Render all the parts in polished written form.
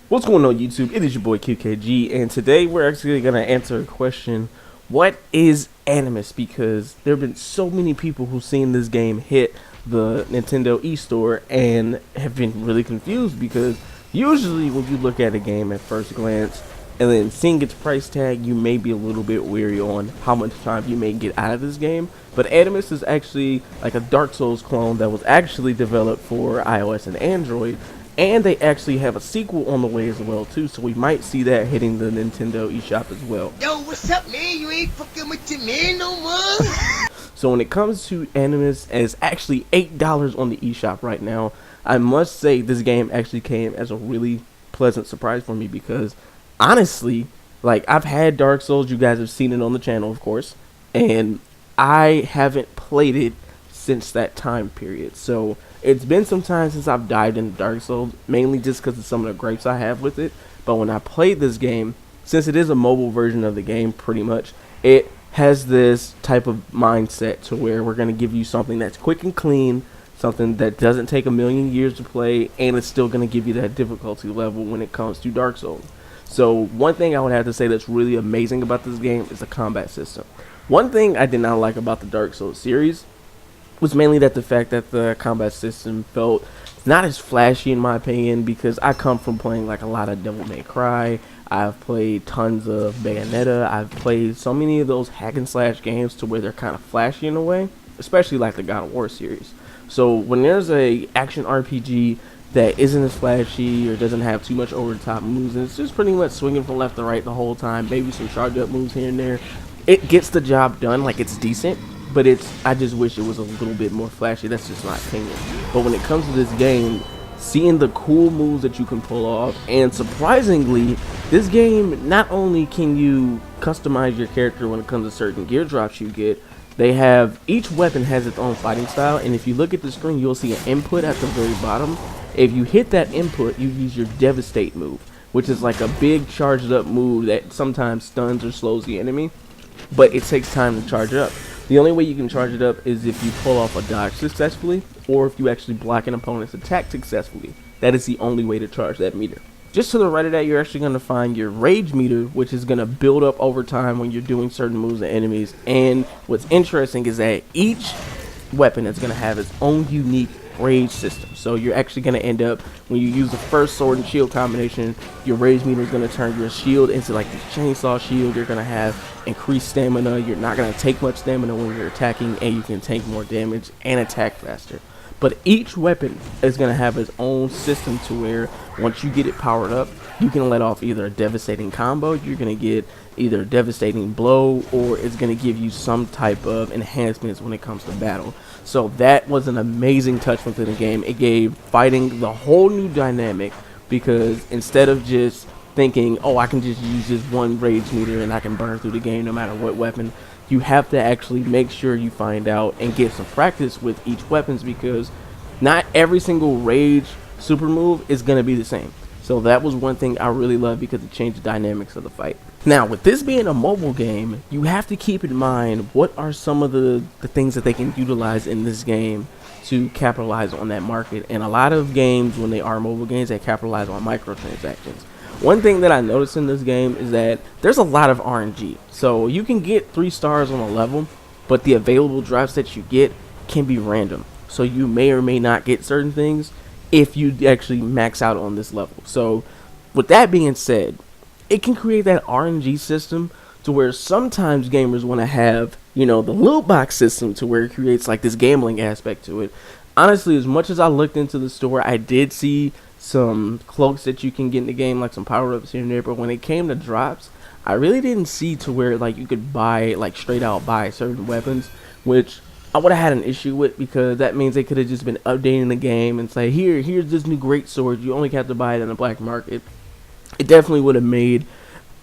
What's going on YouTube? It is your boy QKG, and today we're actually going to answer a question. What is Animus? Because there have been so many people who've seen this game hit the Nintendo eStore and have been really confused, because usually when you look at a game at first glance and then seeing its price tag, you may be a little bit weary on how much time you may get out of this game. But Animus is actually like a Dark Souls clone that was actually developed for iOS and Android. And they actually have a sequel on the way as well too, so we might see that hitting the Nintendo eShop as well. Yo, what's up, man? You ain't fucking with your man no more? So when it comes to Animus, it's actually $8 on the eShop right now. I must say this game actually came as a really pleasant surprise for me, because honestly, like, I've had Dark Souls, you guys have seen it on the channel of course, and I haven't played it since that time period. So it's been some time since I've dived into Dark Souls, mainly just because of some of the gripes I have with it. But when I played this game, since it is a mobile version of the game pretty much, it has this type of mindset to where we're going to give you something that's quick and clean, something that doesn't take a million years to play, and it's still going to give you that difficulty level when it comes to Dark Souls. So one thing I would have to say that's really amazing about this game is the combat system. One thing I did not like about the Dark Souls series was mainly that the fact that the combat system felt not as flashy in my opinion, because I come from playing like a lot of Devil May Cry. I've played tons of Bayonetta. I've played so many of those hack and slash games to where they're kind of flashy in a way, especially like the God of War series. So when there's a action RPG that isn't as flashy or doesn't have too much over the top moves, and it's just pretty much swinging from left to right the whole time, maybe some charge up moves here and there, it gets the job done. Like, it's decent, but I just wish it was a little bit more flashy. That's just my opinion. But when it comes to this game, seeing the cool moves that you can pull off, and surprisingly, this game, not only can you customize your character when it comes to certain gear drops you get, they have, each weapon has its own fighting style, and if you look at the screen, you'll see an input at the very bottom. If you hit that input, you use your Devastate move, which is like a big charged up move that sometimes stuns or slows the enemy, but it takes time to charge up. The only way you can charge it up is if you pull off a dodge successfully, or if you actually block an opponent's attack successfully. That is the only way to charge that meter. Just to the right of that, you're actually going to find your rage meter, which is going to build up over time when you're doing certain moves and enemies. And what's interesting is that each weapon is going to have its own unique rage system. So you're actually going to end up, when you use the first sword and shield combination, your rage meter is going to turn your shield into like this chainsaw shield. You're going to have increased stamina. You're not going to take much stamina when you're attacking, and you can take more damage and attack faster. But each weapon is going to have its own system to where once you get it powered up, you can let off either a devastating combo, you're going to get either a devastating blow, or it's going to give you some type of enhancements when it comes to battle. So that was an amazing touch within the game. It gave fighting the whole new dynamic, because instead of just thinking, oh, I can just use this one rage meter and I can burn through the game no matter what weapon, you have to actually make sure you find out and get some practice with each weapons, because not every single rage super move is going to be the same. So that was one thing I really love, because it changed the dynamics of the fight. Now, with this being a mobile game, you have to keep in mind what are some of the things that they can utilize in this game to capitalize on that market. And a lot of games, when they are mobile games, they capitalize on microtransactions. One thing that I noticed in this game is that there's a lot of RNG. So you can get 3 stars on a level, but the available drops that you get can be random. So you may or may not get certain things if you actually max out on this level. So with that being said, it can create that RNG system to where sometimes gamers want to have, you know, the loot box system, to where it creates like this gambling aspect to it. Honestly, as much as I looked into the store, I did see some cloaks that you can get in the game, like some power-ups here and there, but when it came to drops, I really didn't see to where like you could buy, like straight out buy certain weapons, which I would have had an issue with, because that means they could have just been updating the game and say, here's this new great sword, you only have to buy it in the black market. It definitely would have made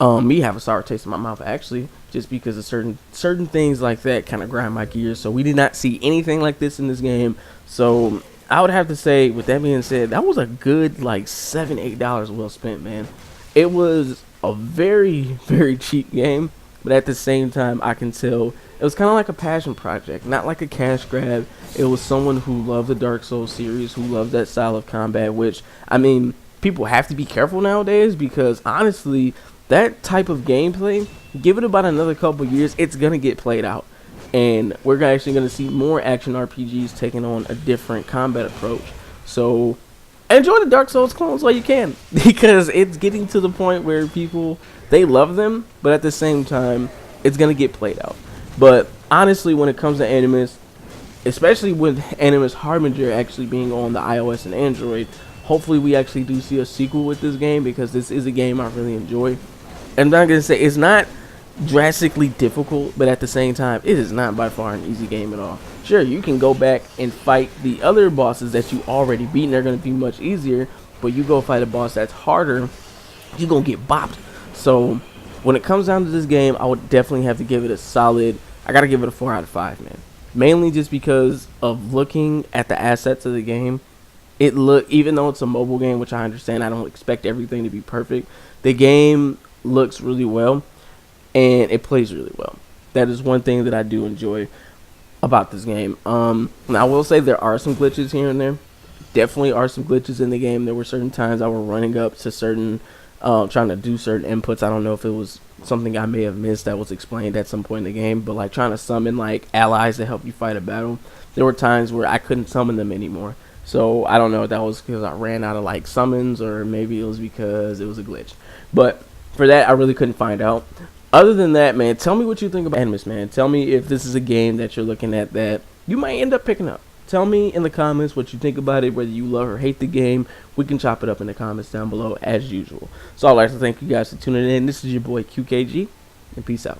me have a sour taste in my mouth, actually, just because of certain things like that kind of grind my gears. So we did not see anything like this in this game. So I would have to say, with that being said, that was a good like $7-8 well spent, man. It was a very, very cheap game, but at the same time, I can tell it was kind of like a passion project, not like a cash grab. It was someone who loved the Dark Souls series, who loved that style of combat, which, I mean, people have to be careful nowadays because honestly, that type of gameplay, give it about another couple years, it's gonna get played out, and we're actually gonna see more action RPGs taking on a different combat approach. So enjoy the Dark Souls clones while you can, because it's getting to the point where people, they love them, but at the same time, it's gonna get played out. But honestly, when it comes to Animus, especially with Animus Harbinger actually being on the iOS and Android, hopefully we actually do see a sequel with this game, because this is a game I really enjoy. I'm not gonna say it's not drastically difficult, but at the same time, it is not by far an easy game at all. Sure, you can go back and fight the other bosses that you already beaten, they're gonna be much easier, but you go fight a boss that's harder, you're gonna get bopped. So when it comes down to this game, I would definitely have to give it a solid, I gotta give it a 4 out of 5, man. Mainly just because of looking at the assets of the game. Even though it's a mobile game, which I understand, I don't expect everything to be perfect, the game looks really well and it plays really well. That is one thing that I do enjoy about this game. Now I will say there are some glitches here and there. Definitely are some glitches in the game. There were certain times I were running up to certain trying to do certain inputs. I don't know if it was something I may have missed that was explained at some point in the game, but like trying to summon like allies to help you fight a battle, there were times where I couldn't summon them anymore. So I don't know if that was because I ran out of like summons, or maybe it was because it was a glitch. But for that, I really couldn't find out. Other than that, man, tell me what you think about Animus, man. Tell me if this is a game that you're looking at that you might end up picking up. Tell me in the comments what you think about it, whether you love or hate the game. We can chop it up in the comments down below as usual. So I'd like to thank you guys for tuning in. This is your boy QKG, and peace out.